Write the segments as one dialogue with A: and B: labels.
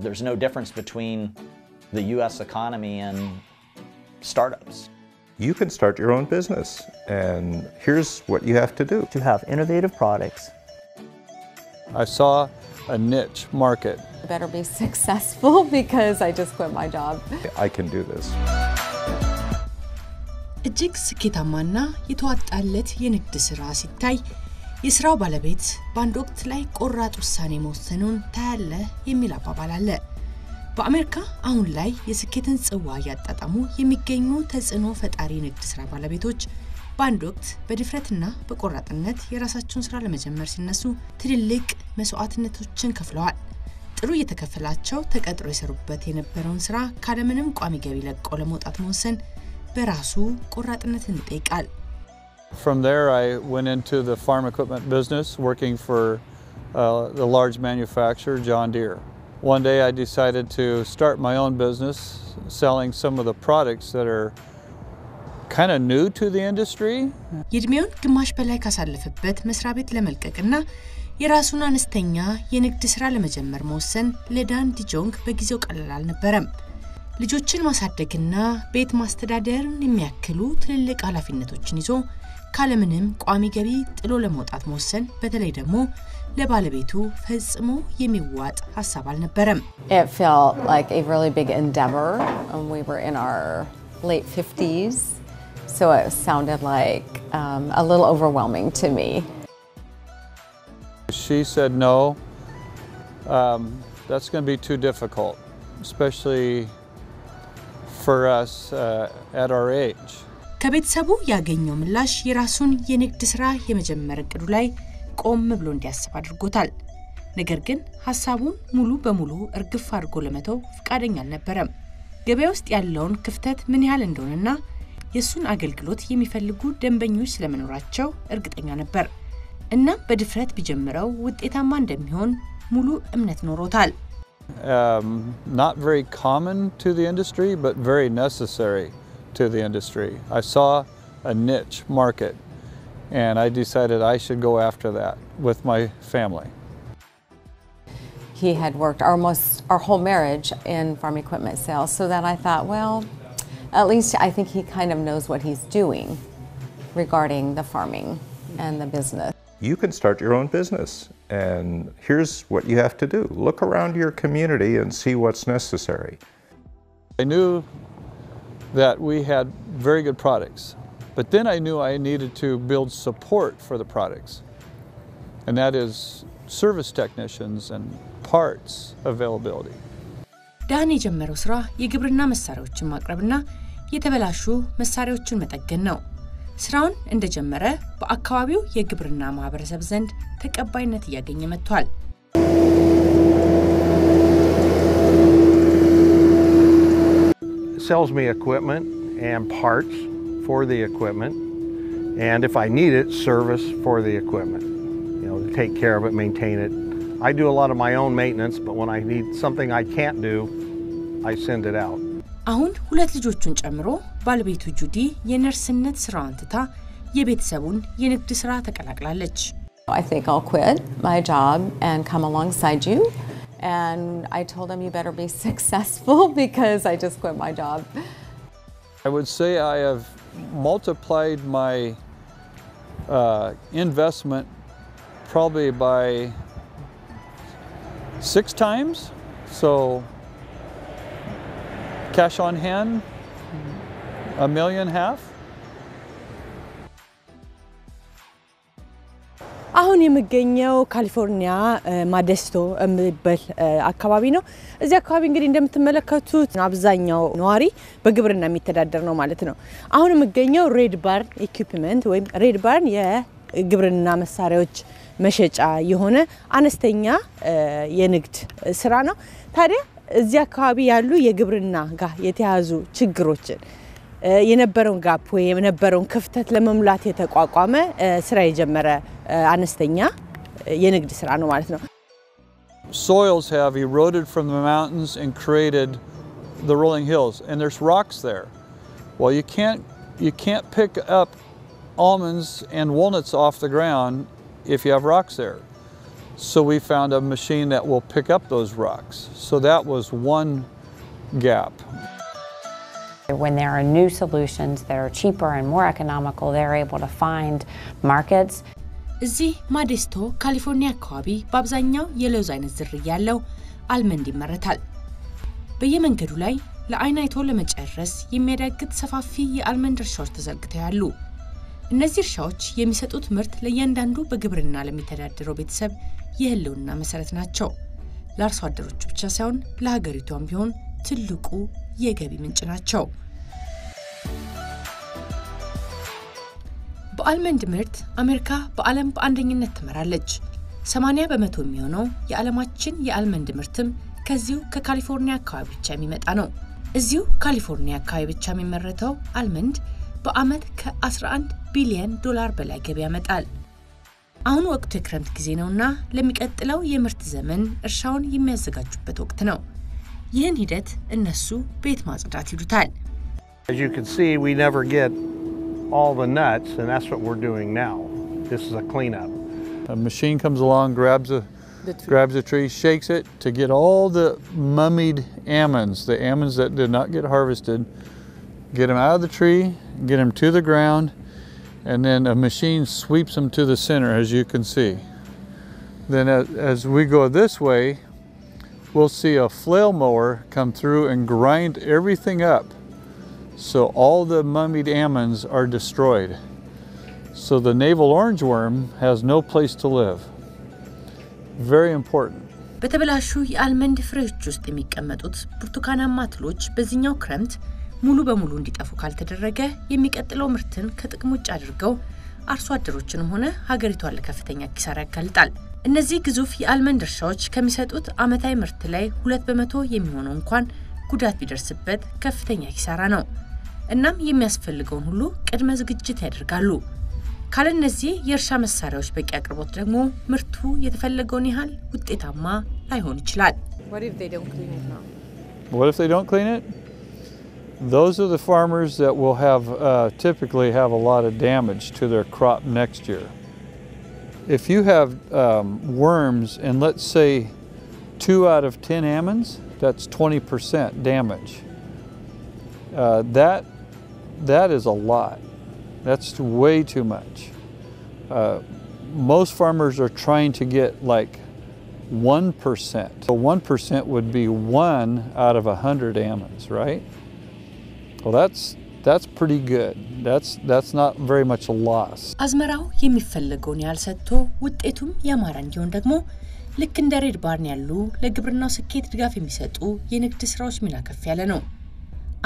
A: There's no difference between the U.S. economy and startups.
B: You can start your own business, and here's what you have to do.
C: To have innovative products.
D: I saw a niche market.
E: I better be successful because I just quit my job.
B: I can do this.
F: እጅግ ስኬታማና የተዋጣለት የንግድ ስራ ሲታይ የስራው ባለቤት በአንድ ወቅት ላይ ቆራጥ ውሳኔ መወሰኑን ታያለ የሚል አባባል አለ። በአሜሪካ አሁን ላይ የስኬትን ጽዋ ያጣጣሙ የሚገኙ ተጽዕኖ ፈጣሪ ንግድ ስራ ባለቤቶች በአንድ ወቅት በድፍረትና በቆራጥነት የራሳቸውን ስራ ለመጀመር ሲነሱ ትልልቅ መስዋዕትነቶችን ከፍለዋል። ጥሩ የተከፈላቸው ተቀጥሮ የሰሩበት የነበረውን ስራ ካለምንም ቋሚ ገቢ ለቀው ለመውጣት መወሰን በራሱ ቆራጥነትን ይጠይቃል።
D: From there I went into the farm equipment business working for the large manufacturer John Deere. One day I decided to start my own business selling some of the products that are kind of new to the industry.
F: የእድሜውን ግማሽ በላይ ካሳለፈበት መስሪያ ቤት ለመልቀቅና የራሱን አነስተኛ የንግድ ስራ ለመጀመር መወሰን ለዳን ዲጆንግ በጊዜው ቀላል አልነበረም። ልጆችን ማሳደግና ቤት ማስተዳደርን የሚያክሉ ትልልቅ ኃላፊነቶችን ይዞ ካለምንም ቋሚ ገቢ ጥሎ ለመውጣት መወሰን በተለይ ደግሞ ለባለቤቱ ፈጽሞ የሚዋጥ ሐሳብ አልነበረም።
E: It felt like a really big endeavor. We were in our late 50s, so it sounded like a little overwhelming to me.
D: She said no, that's going to be too difficult, especially for us at our age.
F: ከቤተሰቡ ያገኘው ምላሽ የራሱን የንግድ ስራ የመጀመር እቅዱ ላይ ቆም ብሎ እንዲያስብ አድርጎታል። ነገር ግን ሐሳቡን ሙሉ በሙሉ እርግፍ አድርጎ ለመተው ፍቃደኛ አልነበረም። ገበያ ውስጥ ያለውን ክፍተት ምን ያህል እንደሆነና የሱን አገልግሎት የሚፈልጉ ደንበኞች ስለመኖራቸው እርግጠኛ ነበር። እና በድፍረት ቢጀምረው ውጤታማ እንደሚሆን ሙሉ እምነት ኖሮታል።
D: Not very common to the industry, but very necessary to the industry. I saw a niche market, and I decided I should go after that with my family.
E: He had worked almost our whole marriage in farm equipment sales, so that I thought, well, at least I think he kind of knows what he's doing regarding the farming and the business.
B: You can start your own business, and here's what you have to do. Look around your community and see what's necessary.
D: I knew that we had very good products, but then I knew I needed to build support for the products, and that is service technicians and parts availability.
F: ዳን የጀመረው ስራ የግብርና መሳሪያዎችን ማቅረብና የተበላሹ መሳሪያዎችን መጠገን ነው። ስራውን እንደጀመረ በአካባቢው የግብርና ማህበረሰብ ዘንድ ተቀባይነት ያገኘ መጥቷል።
G: Sells me equipment and parts for the equipment, and if I need it, service for the equipment. You know, to take care of it, maintain it. I do a lot of my own maintenance, but when I need something I can't do, I send it out.
F: አሁን ሁለት ልጆቹን ጨምሮ ባለቤቱ ጁዲ የነርስነት ስራዋን ትታ የቤተሰቡን የንግድ ስራ ተቀላቅላለች።
E: I think I'll quit my job and come alongside you. And I told him, you better be successful because I just quit my job.
D: I would say I have multiplied my investment probably by 6 times. So cash on hand, $1.5 million.
H: አሁን የምገኘው ካሊፎርኒያ ማደስቶ የሚባል አካባቢ ነው። እዚህ አካባቢ እንግዲህ እንደምትመለከቱት አብዛኛው ነዋሪ በግብርና የሚተዳደር ነው ማለት ነው። አሁን የምገኘው ሬድ ባርን ኢኩዊፕመንት ወይም ሬድ ባርን የግብርና መሳሪያዎች መሸጫ የሆነ አነስተኛ የንግድ ስራ ነው። ታዲያ እዚህ አካባቢ ያሉ የግብርና ጋር የተያዙ ችግሮችን የነበረውን ጋፕ ወይ የነበረውን ክፍተት ለመሙላት የተቋቋመ ስራ የጀመረ አነስተኛ የንግድ ስራ ነው ማለት ነው።
D: Soils have eroded from the mountains and created the rolling hills, and there's rocks there. Well, you can't pick up almonds and walnuts off the ground if you have rocks there. So we found a machine that will pick up those rocks. So that was one gap.
C: When there are new solutions that are cheaper and more economical, they're able to find markets.
F: እዚህ ማዴስቶ ካሊፎርኒያ አካባቢ በአብዛኛው የለውዝ አይነት ዝርያ ያለው አልመንድ ይመረታል። በየመንገዱ ላይ ለአይን አይቶ ለመጨረስ የሚያዳግት ሰፋፊ የአልመንድ እርሻዎች ተዘርግተው ያሉ። እነዚህ እርሻዎች የሚሰጡት ምርት ለእያንዳንዱ በግብርና ለሚተዳደረው ቤተሰብ የህልውና መሰረት ናቸው። ለአርሶ አደሮቹ ብቻ ሳይሆን ለሀገሪቷም ቢሆን ትልቁ የገቢ ምንጭ ናቸው። በአልመንድ ምርት አሜሪካ በዓለም በአንደኝነት ትመራለች። 80% የሚሆነው የዓለማችን የአልመንድ ምርትም ከዚሁ ከካሊፎርኒያ አካባቢ ብቻ የሚመጣ ነው። እዚሁ ካሊፎርኒያ አካባቢ ብቻ የሚመረተው አልመንድ በአመት ከ11 ቢሊዮን ዶላር በላይ ገቢ ያመጣል። አሁን ወቅቱ የክረምት ጊዜ ነውና ለሚቀጥለው የምርት ዘመን እርሻውን የሚያዘጋጁበት ወቅት ነው። ይህን ሂደት እነሱ ቤት ማጽዳት ይሉታል።
G: As you can see, we never get all the nuts, and that's what we're doing now. This is a cleanup.
D: A machine comes along, grabs a tree, shakes it to get all the mummied almonds, the almonds that did not get harvested, get them out of the tree, get them to the ground, and then a machine sweeps them to the center, as you can see. Then as we go this way, we'll see a flail mower come through and grind everything up so all the mummied almonds are destroyed. So the navel orangeworm has no place to live. Very important.
F: በተበላሹ የአልመንድ ፍሬዎች ውስጥ የሚቀመጡት ብርቱካናማ ትሎች በዚህኛው ክረምት ሙሉ በሙሉ እንዲጠፉ ካልተደረገ የሚቀጥለው ምርትን ከጥቅም ውጭ አድርገው አርሶ አደሮችንም ሆነ ሀገሪቷን ለከፍተኛ ኪሳራ ያጋልጣል። እነዚህ ግዙፍ የአልመንድ እርሻዎች ከሚሰጡት አመታዊ ምርት ላይ 2% የሚሆነው እንኳን ጉዳት ቢደርስበት ከፍተኛ ኪሳራ ነው። እናም የሚያስፈልገውን ሁሉ ቅድመ ዝግጅት ያደርጋሉ። ካለ እነዚህ የእርሻ መሳሪያዎች በቂ አቅርቦት ደግሞ ምርቱ የተፈለገውን ያህል ውጤታማ ላይሆን ይችላል።
H: What if they don't clean it now?
D: What if they don't clean it? Those are the farmers that will have typically have a lot of damage to their crop next year. If you have worms and let's say 2 out of 10 almonds, that's 20% damage. That is a lot. That's way too much. Most farmers are trying to get like 1%. So 1% would be 1 out of 100 almonds, right? Well, that's pretty good. That's not very much a loss.
F: አዝመራው የሚፈልገውን ያህል ሰጥቶ ውጤቱም ያማረ እንዲሆን ደግሞ ልክ እንደ ሬድ ባርን ያሉ ለግብርናው ስኬት ድጋፍ የሚሰጡ የንግድ ስራዎች ሚና ከፍ ያለ ነው።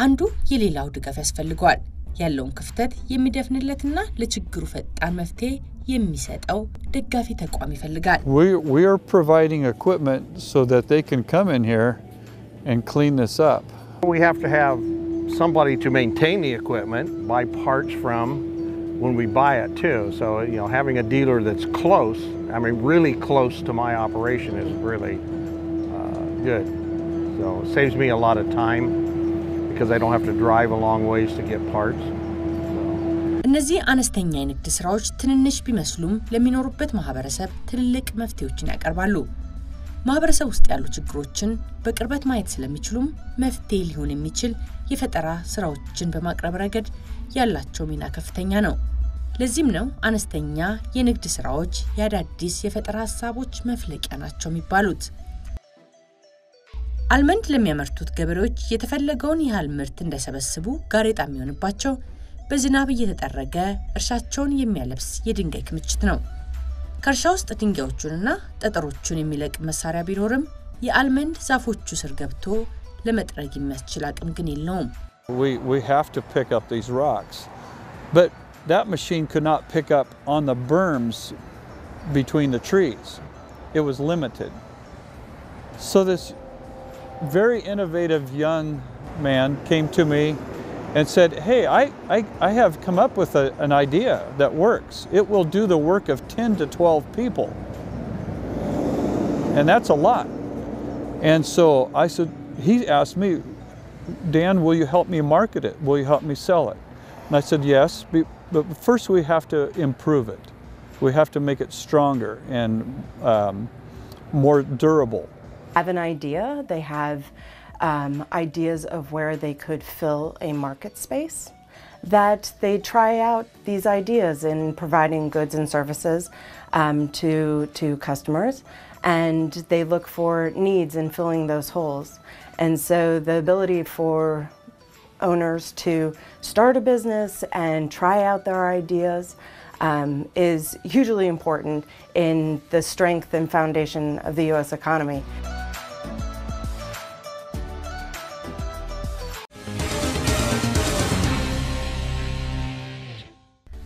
F: አንዱ የሌላው ድጋፍ ያስፈልገዋል። ያለውን ክፍተት የሚደፍንለትና ለችግሩ ፈጣን መፍትሄ የሚሰጠው ደጋፊ ተቋም ይፈልጋል።
D: We are providing equipment so that they can come in here and clean this up.
G: We have to have somebody to maintain the equipment, buy parts from when we buy it too. So, having a dealer that's close, really close to my operation is really good. So it saves me a lot of time because I don't have to drive a long ways to get parts.
F: እነዚህ አነስተኛ የንግድ ስራዎች ትንንሽ ቢመስሉም ለሚኖሩበት ማህበረሰብ ትልቅ መፍትሄዎችን ያቀርባሉ። ማህበረሰብ ውስጥ ያሉ ችግሮችን በቅርበት ማየት ስለሚችሉም መፍትሄ ሊሆን የሚችል የፈጠራ ስራዎችን በማቅረብ ረገድ ያላቸው ሚና ከፍተኛ ነው። ለዚህም ነው አነስተኛ የንግድ ስራዎች ያዳዲስ የፈጠራ ሐሳቦች መፍለቂያ ናቸው የሚባሉት። አልመንድ ለሚያመርቱት ገበሬዎች የተፈለገውን ያህል ምርት እንደሰበስቡ ጋሬጣ የሚሆንባቸው በዝናብ እየተጠረገ እርሻቸውን የሚያለብስ የድንጋይ ክምችት ነው። ከእርሻ ውስጥ ድንጋዮቹንና ጠጠሮቹን የሚለቅ መሳሪያ ቢኖርም የአልመንድ ዛፎቹ ስር ገብቶ ለመጥረግ የሚያስችል አቅም ግን የለውም።
D: We have to pick up these rocks. But that machine could not pick up on the berms between the trees. It was limited. So this very innovative young man came to me and said, hey, I have come up with an idea that works. It will do the work of 10 to 12 people. And that's a lot. And so I said, he asked me, Dan, will you help me market it? Will you help me sell it? And I said, yes, but first we have to improve it. We have to make it stronger and more durable.
I: Have an idea. They have ideas of where they could fill a market space, that they try out these ideas in providing goods and services to customers, and they look for needs in filling those holes. And so the ability for owners to start a business and try out their ideas is hugely important in the strength and foundation of the U.S. economy.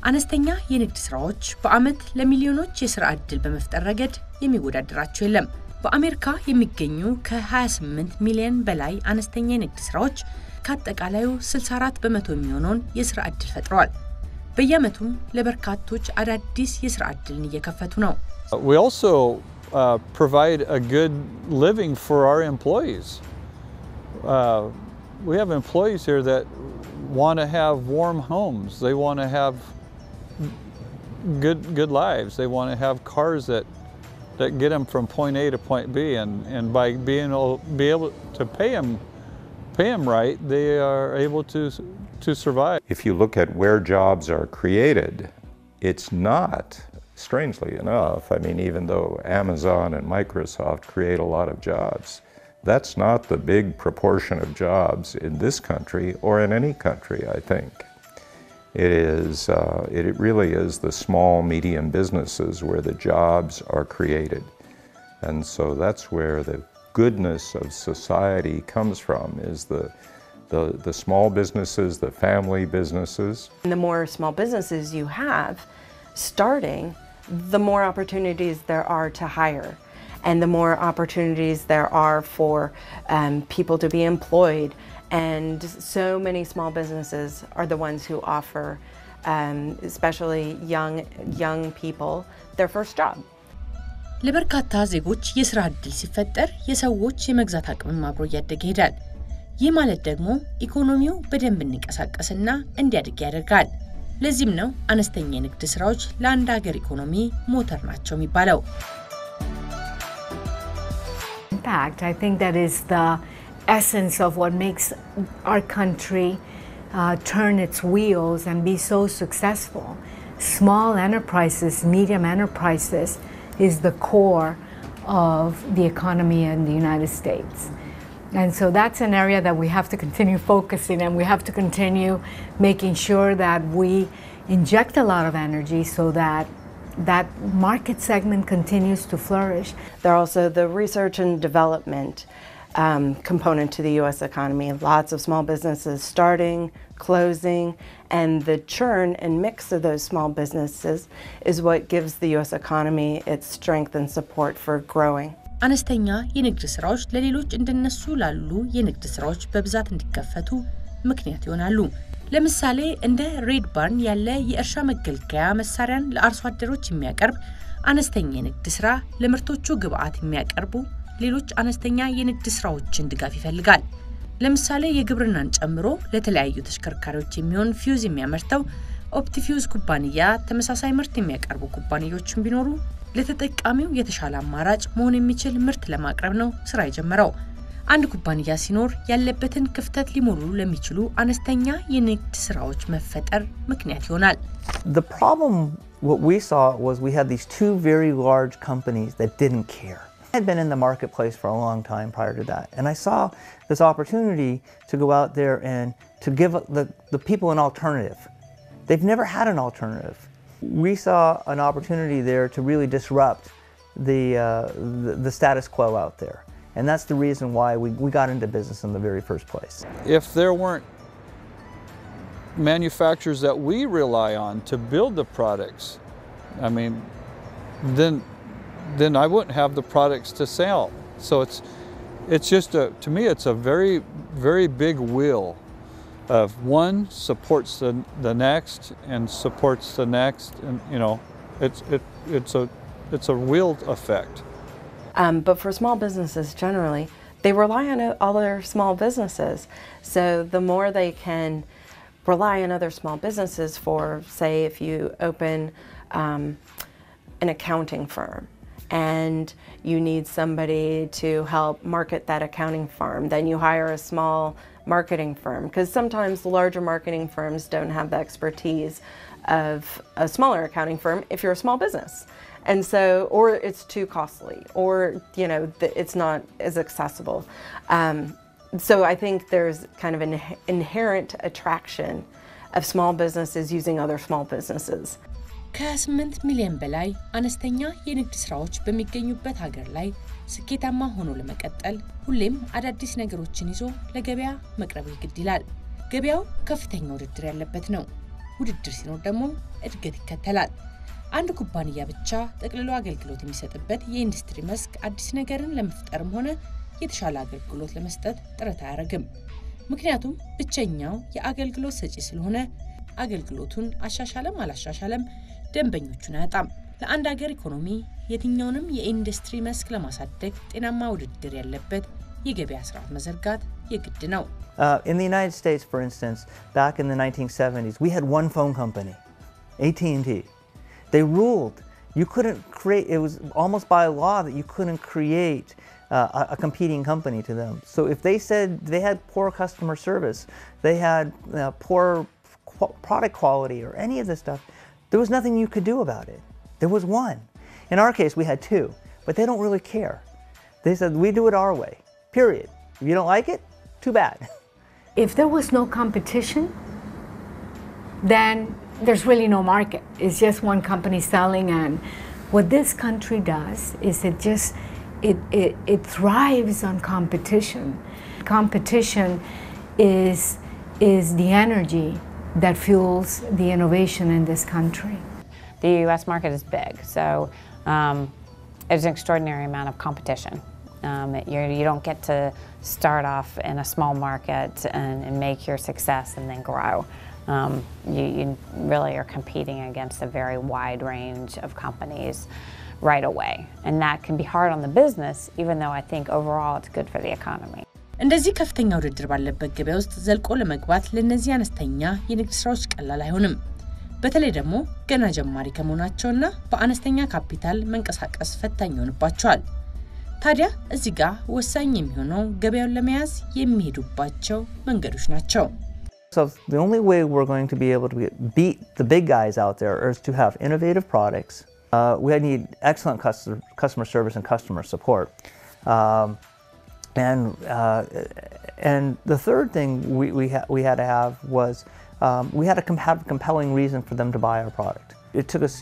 F: አነስተኛ የንግድ ስራዎች በአመት ለሚሊዮኖች የሥራ ዕድል በመፍጠር ረገድ የሚወዳደራቸው የለም። በአሜሪካ የሚገኙ ከ28 ሚሊዮን በላይ አነስተኛ የንግድ ስራዎች ከአጠቃላዩ 64 በመቶ የሚሆነውን የሥራ ዕድል ፈጥረዋል። በየዓመቱም ለበርካቶች አዳዲስ የሥራ ዕድልን እየከፈቱ ነው።
D: We also provide a good living for our employees. We have employees here that want to have warm homes. They want to have good lives. They want to have cars that get them from point A to point B, and by being able to pay them right, they are able to survive.
B: If you look at where jobs are created, it's not, strangely enough, I mean, even though Amazon and Microsoft create a lot of jobs, that's not the big proportion of jobs in this country or in any country, I think. It really is the small, medium businesses where the jobs are created. And so that's where the goodness of society comes from, is the small businesses, the family businesses.
I: The more small businesses you have starting, the more opportunities there are to hire, and the more opportunities there are for people to be employed. And so many small businesses are the ones who offer, especially young people, their first job.
F: ለበርካታ ዜጎች የሥራ ዕድል ሲፈጠር የሰዎች የመግዛት አቅም አብሮ እያደገ ይሄዳል። ይህ ማለት ደግሞ ኢኮኖሚው በደንብ እንዲንቀሳቀስና እንዲያድግ ያደርጋል። ለዚህም ነው አነስተኛ የንግድ ስራዎች ለአንድ ሀገር ኢኮኖሚ ሞተር ናቸው የሚባለው።
J: Impact, I think that is the essence of what makes our country turn its wheels and be so successful. Small enterprises, medium enterprises is the core of the economy in the United States. And so that's an area that we have to continue focusing, and we have to continue making sure that we inject a lot of energy so that that market segment continues to flourish.
I: They're also the research and development component to the U.S. economy. Lots of small businesses starting, closing, and the churn and mix of those small businesses is what gives the U.S. economy its strength and support for growing.
F: አነስተኛ የንግድ ስራዎች ለሌሎች እንደነሱ ላሉ የንግድ ስራዎች በብዛት እንዲከፈቱ ምክንያት ይሆናሉ። ለምሳሌ እንደ ሬድ ባርን ያለ የእርሻ መገልገያ መሳሪያን ለአርሶ አደሮች የሚያቀርብ አነስተኛ የንግድ ስራ ለምርቶቹ ግብአት የሚያቀርቡ ሌሎች አነስተኛ የንግድ ስራዎችን ድጋፍ ይፈልጋል። ለምሳሌ የግብርናን ጨምሮ ለተለያዩ ተሽከርካሪዎች የሚሆን ፊውዝ የሚያመርተው ኦፕቲፊውዝ ኩባንያ ተመሳሳይ ምርት የሚያቀርቡ ኩባንያዎችን ቢኖሩ ለተጠቃሚው የተሻለ አማራጭ መሆን የሚችል ምርት ለማቅረብ ነው ስራ የጀመረው። አንድ ኩባንያ ሲኖር ያለበትን ክፍተት ሊሞሉ ለሚችሉ አነስተኛ የንግድ ስራዎች መፈጠር ምክንያት ይሆናል።
K: The problem what we saw was we had these two very large companies that didn't care. I had been in the marketplace for a long time prior to that, and I saw this opportunity to go out there and to give the people an alternative. They've never had an alternative. We saw an opportunity there to really disrupt the status quo out there. And that's the reason why we got into business in the very first place.
D: If there weren't manufacturers that we rely on to build the products, I mean, then I wouldn't have the products to sell. So it's just to me it's a very, very big wheel of one supports the next and supports the next, and you know, it's a wheel effect.
I: But for small businesses generally, they rely on other small businesses. So the more they can rely on other small businesses for, say, if you open an accounting firm and you need somebody to help market that accounting firm, then you hire a small marketing firm, because sometimes the larger marketing firms don't have the expertise of a smaller accounting firm if you're a small business. And so, or it's too costly, or, you know, it's not as accessible. So I think there's kind of an inherent attraction of small businesses using other small businesses.
F: ከ8 ሚሊዮን በላይ አነስተኛ የንግድ ስራዎች በሚገኙበት ሀገር ላይ ስኬታማ ሆኖ ለመቀጠል ሁሌም አዳዲስ ነገሮችን ይዞ ለገበያ መቅረብ ይግድ ይላል። ገበያው ከፍተኛ ውድድር ያለበት ነው። ውድድር ሲኖር ደግሞ እድገት ይከተላል። አንድ ኩባንያ ብቻ ጠቅልሎ አገልግሎት የሚሰጥበት የኢንዱስትሪ መስክ አዲስ ነገርን ለመፍጠርም ሆነ የተሻለ አገልግሎት ለመስጠት ጥረት አያደርግም። ምክንያቱም ብቸኛው የአገልግሎት ሰጪ ስለሆነ አገልግሎቱን አሻሻለም አላሻሻለም ደንበኞቹን አያጣም። ለአንድ ሀገር ኢኮኖሚ የትኛውንም የኢንዱስትሪ መስክ ለማሳደግ ጤናማ ውድድር ያለበት የገበያ ስርዓት መዘርጋት የግድ ነው።
K: In the United States, for instance, back in the 1970s, we had one phone company, AT&T. They ruled. You couldn't create, it was almost by law that you couldn't create a competing company to them. So if they said they had poor customer service, they had poor product quality or any of this stuff, there was nothing you could do about it. There was one. In our case, we had two, but they don't really care. They said, we do it our way, period. If you don't like it, too bad.
J: If there was no competition, then there's really no market. It's just one company selling, and what this country does is it thrives on competition. Competition is the energy that fuels the innovation in this country.
C: The U.S. market is big, so there's an extraordinary amount of competition. You don't get to start off in a small market and make your success and then grow. You really are competing against a very wide range of companies right away. And that can be hard on the business, even though I think overall it's good for the economy.
F: እንደዚህ ከፍተኛ ውድድር ባለበት ገበያ ውስጥ ዘልቆ ለመግባት ለነዚህ አነስተኛ የንግድ ስራዎች ቀላል አይሆንም። በተለይ ደግሞ ገና ጀማሪ ከመሆናቸውና በአነስተኛ ካፒታል መንቀሳቀስ ፈታኝ ይሆንባቸዋል። ታዲያ እዚህ ጋር ወሳኝ የሚሆነው ገበያውን ለመያዝ የሚሄዱባቸው መንገዶች ናቸው።
K: So the only way we're going to be able to beat the big guys out there is to have innovative products. We need excellent customer service and customer support. And the third thing we had to have was we had to have a compelling reason for them to buy our product. It took us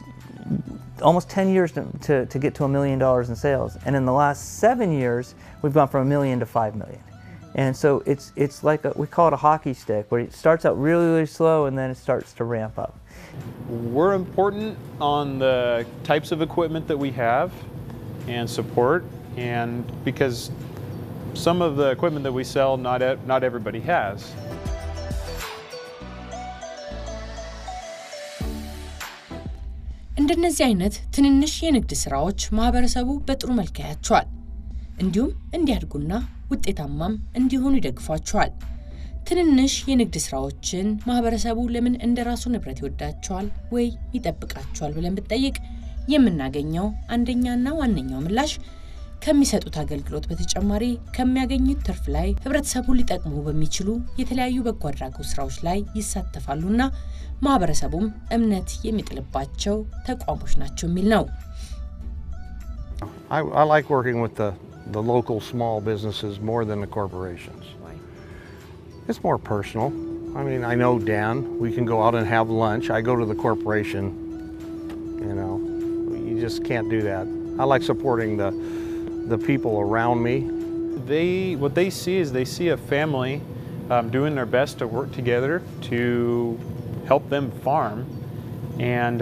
K: almost 10 years to get to $1 million in sales, and in the last 7 years we've gone from $1 million to $5 million. And so it's like we call it a hockey stick, where it starts out really, really slow and then it starts to ramp up.
L: We're important on the types of equipment that we have and support, and because some of the equipment that we sell, not everybody has.
F: እንደነዚህ አይነት ትንንሽ የንግድ ስራዎች ማህበረሰቡ በጥሩ መልክ ያያቸዋል። እንዲሁም እንዲያድጉና ውጤታማም እንዲሆኑ ይደግፏቸዋል። ትንንሽ የንግድ ስራዎችን ማህበረሰቡ ለምን እንደራሱ ንብረት ይወዳቸዋል ወይ ይጠብቃቸዋል ብለን ብትጠይቅ የምናገኘው አንደኛና ዋነኛው ምላሽ ከሚሰጡት አገልግሎት በተጨማሪ ከሚያገኙት ትርፍ ላይ ህብረተሰቡ ሊጠቅሙ በሚችሉ የተለያዩ በጎ አድራጎት ስራዎች ላይ ይሳተፋሉና ማህበረሰቡም እምነት የሚጥልባቸው ተቋሞች ናቸው የሚል ነው።
G: I like working with the local small businesses more than the corporations. Why? It's more personal. I mean, I know Dan, we can go out and have lunch. I go to the corporation, you know, you just can't do that. I like supporting the people around me.
L: What they see is they see a family doing their best to work together to help them farm, and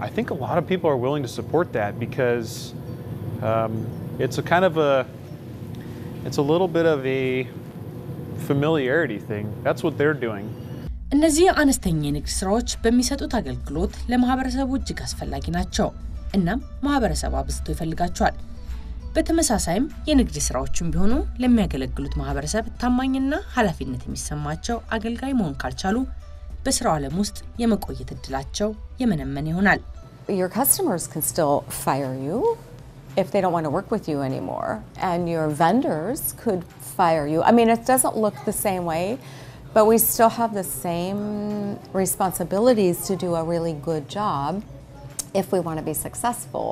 L: I think a lot of people are willing to support that because it's a little bit of a familiarity thing. That's what they're doing.
F: እነዚህ አነስተኛ የንግድ ስራዎች በሚሰጡት አገልግሎት ለማህበረሰቡ እጅግ አስፈላጊ ናቸው። እናም ማህበረሰቡ አብዝቶ ይፈልጋቸዋል። በተመሳሳይም የንግድ ስራዎችም ቢሆኑ ለሚያገለግሉት ማህበረሰብ ታማኝና ኃላፊነት የሚሰማቸው አገልጋይ መሆን ካልቻሉ በስራው ዓለም ውስጥ የመቆየት እድላቸው የመነመን ይሆናል።
E: Your customers can still fire you if they don't want to work with you anymore, and your vendors could fire you. I mean, it doesn't look the same way, but we still have the same responsibilities to do a really good job if we want to be successful.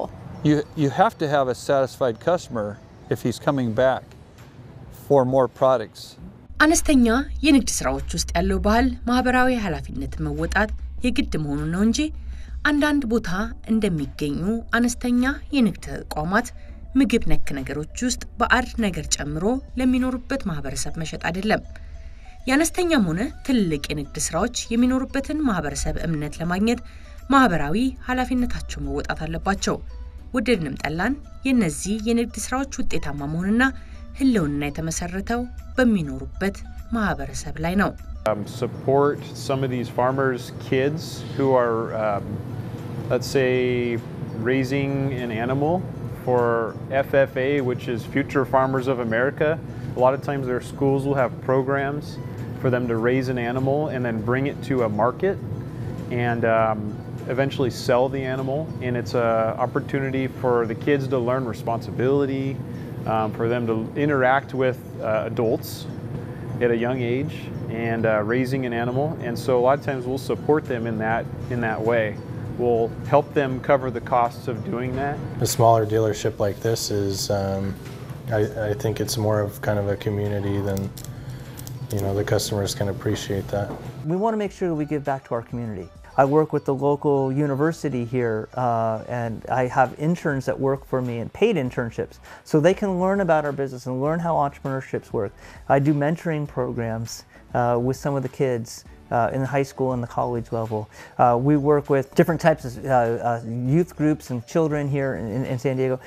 D: You have to have a satisfied customer if he's coming back for more products.
F: አነስተኛ የንግድ ስራዎች ውስጥ ያለው ባህል ማህበራዊ ኃላፊነት መወጣት የግድ መሆኑ ነው እንጂ አንዳንድ ቦታ እንደሚገኙ አነስተኛ የንግድ ተቋማት ምግብ ነክ ነገሮች ውስጥ በአድ ነገር ጨምሮ ለሚኖሩበት ማህበረሰብ መሸጥ አይደለም። ያነስተኛም ሆነ ትልቅ የንግድ ስራዎች የሚኖሩበትን ማህበረሰብ እምነት ለማግኘት ማህበራዊ ኃላፊነታቸው መወጣት አለባቸው። ወደድንም ጠላን የነዚህ የንግድ ስራዎች ውጤታማ መሆንና ህልውና የተመሰረተው በሚኖሩበት ማህበረሰብ ላይ ነው።
L: Support some of these farmers' kids who are, let's say, raising an animal for FFA, which is Future Farmers of America. A lot of times their schools will have programs for them to raise an animal and then bring it to a market and eventually sell the animal. And it's an opportunity for the kids to learn responsibility, for them to interact with adults at a young age and raising an animal. And so a lot of times we'll support them in that way. We'll help them cover the costs of doing that.
M: A smaller dealership like this is, I think it's more of kind of a community than, you know, the customers can appreciate that.
K: We want to make sure that we give back to our community. I work with the local university here, and I have interns that work for me and paid internships, so they can learn about our business and learn how entrepreneurships work. I do mentoring programs with some of the kids in the high school and the college level. We work with different types of youth groups and children here in San Diego.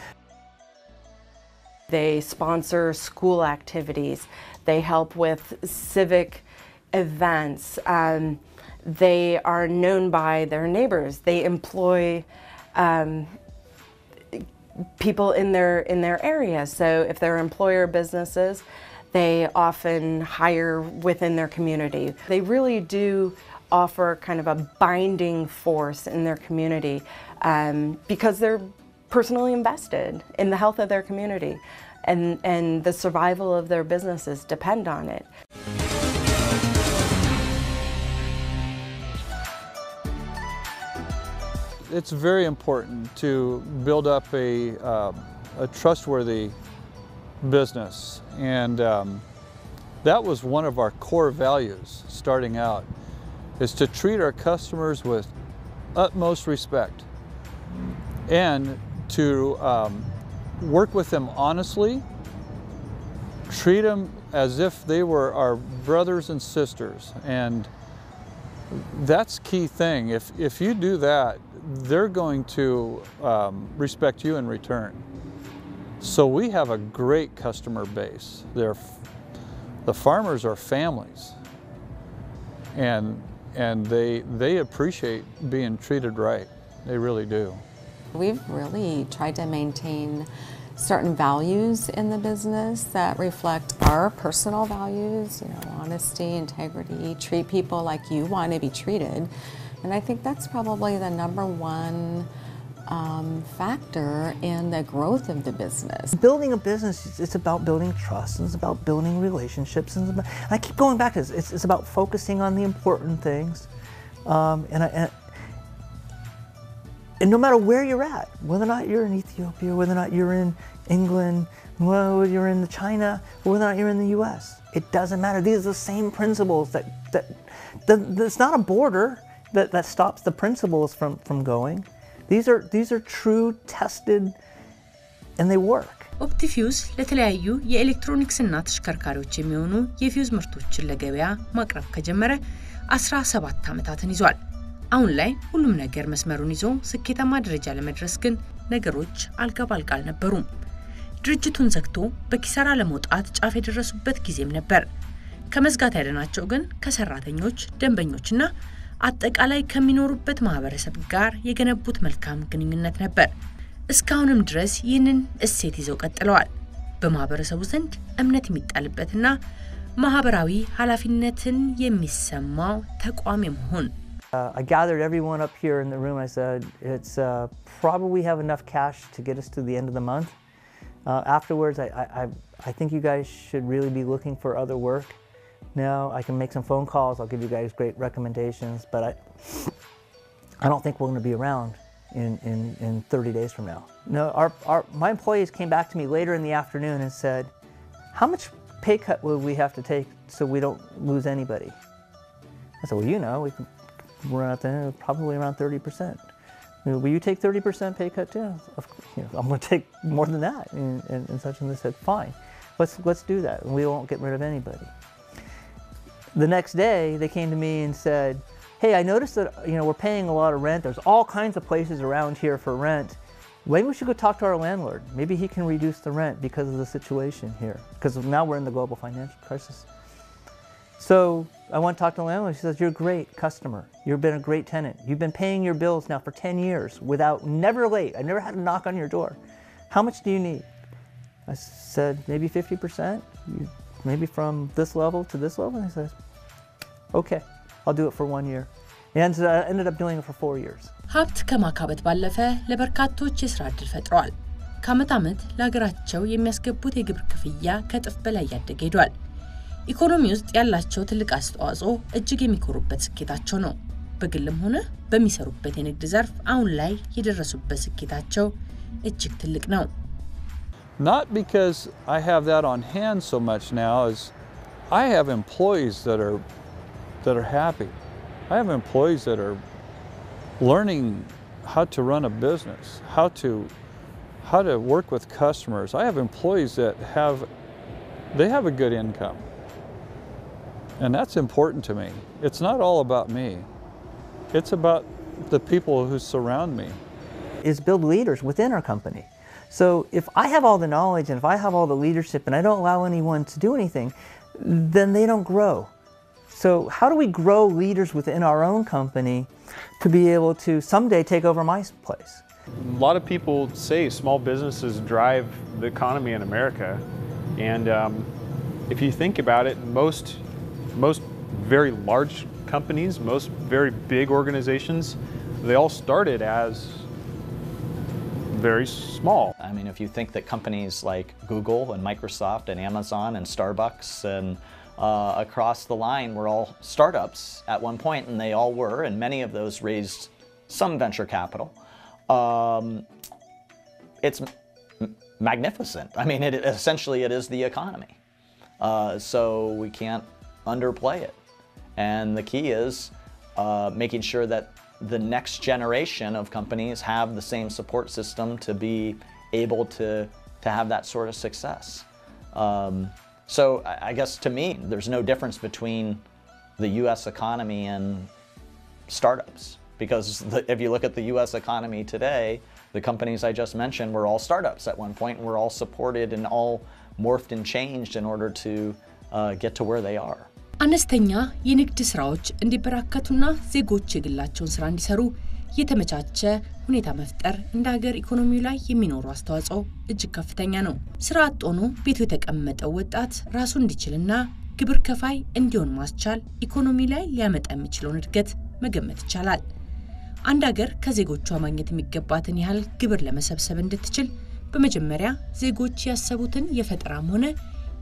I: They sponsor school activities. They help with civic events. They are known by their neighbors. They employ people in their area. So if they're employer businesses, they often hire within their community. They really do offer kind of a binding force in their community because they're personally invested in the health of their community, and the survival of their businesses depend on it.
D: It's very important to build up a trustworthy business, and that was one of our core values starting out, is to treat our customers with utmost respect and to work with them honestly, treat them as if they were our brothers and sisters, and that's key thing. If you do that, they're going to respect you in return. So we have a great customer base. The farmers are families, and they appreciate being treated right. They really do.
E: We've really tried to maintain certain values in the business that reflect our personal values, you know, honesty, integrity, treat people like you want to be treated. And I think that's probably the number one factor in the growth of the business.
K: Building a business, it's about building trust, and it's about building relationships, and I keep going back to this. It's about focusing on the important things, and no matter where you're at, whether or not you're in Ethiopia, whether or not you're in England, whether you're in China, or whether or not you're in the U.S., it doesn't matter. These are the same principles that it's not a border that stops the principles from going. These are true, tested, and they work.
F: ኦፕቲፊውዝ ለተለያዩ የኤሌክትሮኒክስና ተሽከርካሪዎች የሚሆኑ የፊውዝ ምርቶችን ለገበያ ማቅረብ ከጀመረ 17 ዓመታትን ይዟል። አሁን ላይ ሁሉም ነገር መስመሩን ይዞ ስኬታማ ደረጃ ለመድረስ ግን ነገሮች አልጋ ባልጋ አልነበሩም። ድርጅቱን ዘግቶ በኪሳራ ለመውጣት ጫፍ የደረሱበት ጊዜም ነበር። ከመዝጋት ያደናቸው ግን ከሰራተኞች፣ ደንበኞችና አጠቃላይ ከሚኖሩበት ማህበረሰብ ጋር የገነቡት መልካም ግንኙነት ነበር። እስካሁንም ድረስ ይህንን እሴት ይዘው ቀጥለዋል። በማህበረሰቡ ዘንድ እምነት የሚጣልበትና ማህበራዊ ኃላፊነትን የሚሰማው ተቋም መሆን
K: I gathered everyone up here in the room. I said, it's probably have enough cash to get us to the end of the month. Afterwards, I think you guys should really be looking for other work. Now I can make some phone calls. I'll give you guys great recommendations, but I don't think we're going to be around in 30 days from now. No, my employees came back to me later in the afternoon and said, how much pay cut will we have to take so we don't lose anybody? I said, well, you know, we're at probably around 30%. Will you take 30% pay cut too? I'm going to take more than that, and such. And they said, fine, let's do that, and we won't get rid of anybody. The next day, they came to me and said, hey, I noticed that we're paying a lot of rent. There's all kinds of places around here for rent. Maybe we should go talk to our landlord. Maybe he can reduce the rent because of the situation here. Because now we're in the global financial crisis. So I went to talk to the landlord. She says, you're a great customer. You've been a great tenant. You've been paying your bills now for 10 years never late. I never had to knock on your door. How much do you need? I said, maybe 50%. Maybe from this level to this level. And he says, okay, I'll do it for 1 year. And I ended up doing it for 4 years.
F: ሀብት ከማካበት ባለፈ ለበርካቶች የሥራ ዕድል ፈጥረዋል። ከዓመት ዓመት ለሀገራቸው የሚያስገቡት የግብር ክፍያ ከእጥፍ በላይ እያደገ ሄዷል። ኢኮኖሚ ውስጥ ያላቸው ትልቅ አስተዋጽኦ እጅግ የሚኮሩበት ስኬታቸው ነው። በግልም ሆነ በሚሰሩበት የንግድ ዘርፍ አሁን ላይ የደረሱበት ስኬታቸው እጅግ ትልቅ ነው።
D: Not because I have that on hand so much now as I have employees that are happy. I have employees that are learning how to run a business, how to work with customers. I have employees that have a good income. And that's important to me. It's not all about me. It's about the people who surround me.
K: Is build leaders within our company. So if I have all the knowledge and if I have all the leadership and I don't allow anyone to do anything, then they don't grow. So how do we grow leaders within our own company to be able to someday take over my place?
L: A lot of people say small businesses drive the economy in America. And if you think about it, most very large companies, most very big organizations, they all started as very small.
A: I mean, if you think that companies like Google and Microsoft and Amazon and Starbucks and across the line were all startups at one point, and they all were, and many of those raised some venture capital. It's magnificent. I mean, essentially it is the economy. So we can't underplay it. And the key is making sure that the next generation of companies have the same support system to be able to have that sort of success. So I guess to me, there's no difference between the U.S. economy and startups. Because if you look at the U.S. economy today, the companies I just mentioned were all startups at one point, and were all supported and all morphed and changed in order to get to where they are.
F: አነስተኛ የንግድ ስራዎች እንዲበራከቱና ዜጎች የግላቸውን ስራ እንዲሰሩ የተመቻቸ ሁኔታ መፍጠር እንደ ሀገር ኢኮኖሚው ላይ የሚኖሩ አስተዋጽኦ እጅግ ከፍተኛ ነው። ስራ አጥ ሆኖ ቤቱ የተቀመጠው ወጣት ራሱን እንዲችልና ግብር ከፋይ እንዲሆን ማስቻል ኢኮኖሚ ላይ ሊያመጣ የሚችለውን እድገት መገመት ይቻላል። አንድ ሀገር ከዜጎቿ ማግኘት የሚገባትን ያህል ግብር ለመሰብሰብ እንድትችል በመጀመሪያ ዜጎች ያሰቡትን የፈጠራም ሆነ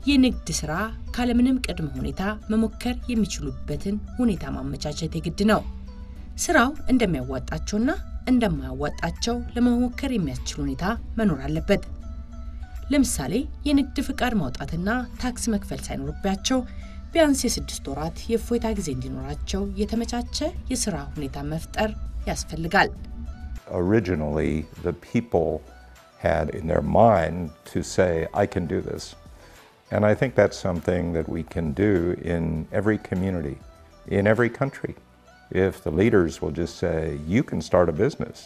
F: የንግድ ስራ ካለምንም ቅድመ ሁኔታ መሞከር የሚችሉበትን ሁኔታ ማመቻቸት የግድ ነው። ስራው እንደሚያዋጣቸውና እንደማያዋጣቸው ለመሞከር የሚያስችል ሁኔታ መኖር አለበት። ለምሳሌ የንግድ ፍቃድ ማውጣትና ታክስ መክፈል ሳይኖርባቸው ቢያንስ የ6 ወራት የፎይታ ጊዜ እንዲኖራቸው የተመቻቸ የስራ ሁኔታ መፍጠር ያስፈልጋል።
B: Originally, the people had in their mind to say, I can do this. And I think that's something that we can do in every community, in every country. If the leaders will just say, you can start a business,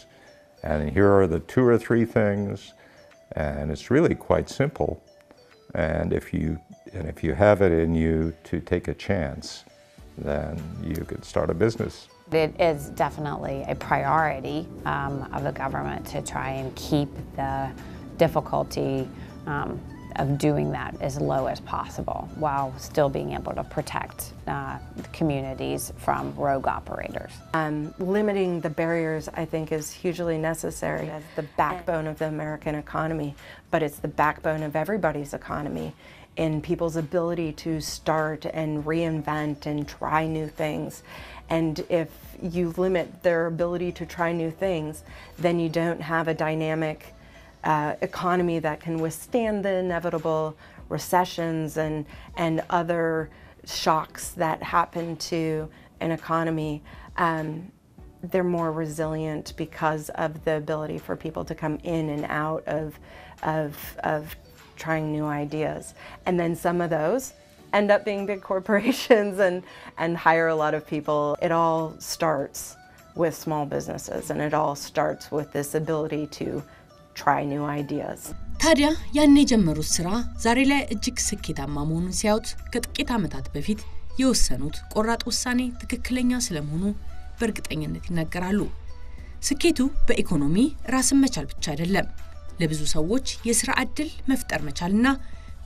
B: and here are the 2 or 3 things, and it's really quite simple. And if you have it in you to take a chance, then you could start a business.
C: It is definitely a priority of the government to try and keep the difficulty of doing that as low as possible while still being able to protect communities from rogue operators.
I: Limiting the barriers, I think, is hugely necessary as the backbone of the American economy, but it's the backbone of everybody's economy in people's ability to start and reinvent and try new things. And if you limit their ability to try new things, then you don't have a dynamic economy that can withstand the inevitable recessions and other shocks that happen to an economy. They're more resilient because of the ability for people to come in and out of trying new ideas. And then some of those end up being big corporations and hire a lot of people. It all starts with small businesses, and it all starts with this ability to try new ideas.
F: ታዲያ ያን የጀመሩት ስራ ዛሬ ላይ እጅግ ስኬታማ መሆኑን ሲያዩት ከጥቂት ዓመታት በፊት የወሰኑት ቆራጥ ውሳኔ ትክክለኛ ስለመሆኑ በእርግጠኝነት ይናገራሉ። ስኬቱ በኢኮኖሚ ራስን መቻል ብቻ አይደለም፣ ለብዙ ሰዎች የሥራ ዕድል መፍጠር መቻልና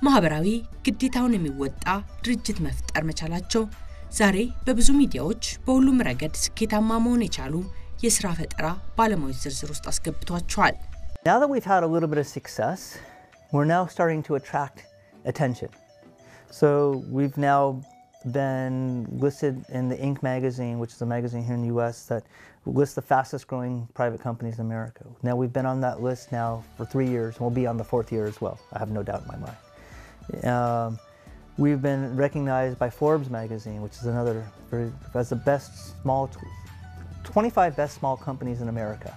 F: ማህበራዊ ግዴታውን የሚወጣ ድርጅት መፍጠር መቻላቸው ዛሬ በብዙ ሚዲያዎች በሁሉም ረገድ ስኬታማ መሆን የቻሉ የሥራ ፈጠራ ባለሙያዎች ዝርዝር ውስጥ አስገብቷቸዋል።
K: Now that we've had a little bit of success, we're now starting to attract attention. So we've now been listed in the Inc. magazine, which is a magazine here in the U.S. that lists the fastest growing private companies in America. Now we've been on that list now for 3 years, and we'll be on the 4th year as well. I have no doubt in my mind. We've been recognized by Forbes magazine, which is another, as the best 25 best small companies in America.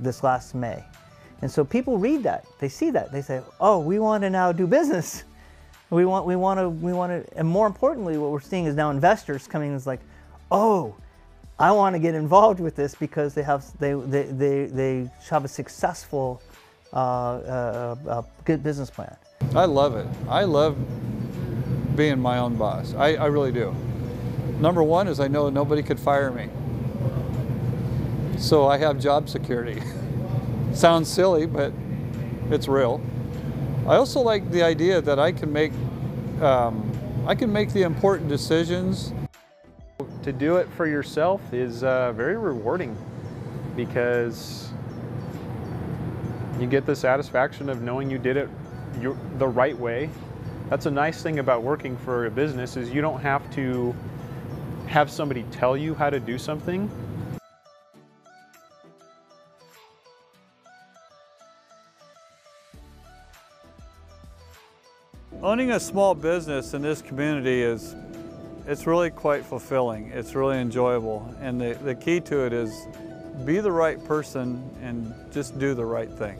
K: This last May. And so people read that, they see that, they say, oh, we want to now do business. We want to, and more importantly, what we're seeing is now investors coming is like, oh, I want to get involved with this because they have a successful good business plan.
D: I love it. I love being my own boss. I really do. Number one is I know nobody could fire me. So I have job security. Sounds silly, but it's real. I also like the idea that I can make the important decisions.
L: To do it for yourself is very rewarding because you get the satisfaction of knowing you did it the right way. That's a nice thing about working for a business is you don't have to have somebody tell you how to do something.
D: Owning a small business in this community it's really quite fulfilling. It's really enjoyable. And the key to it is be the right person and just do the right thing.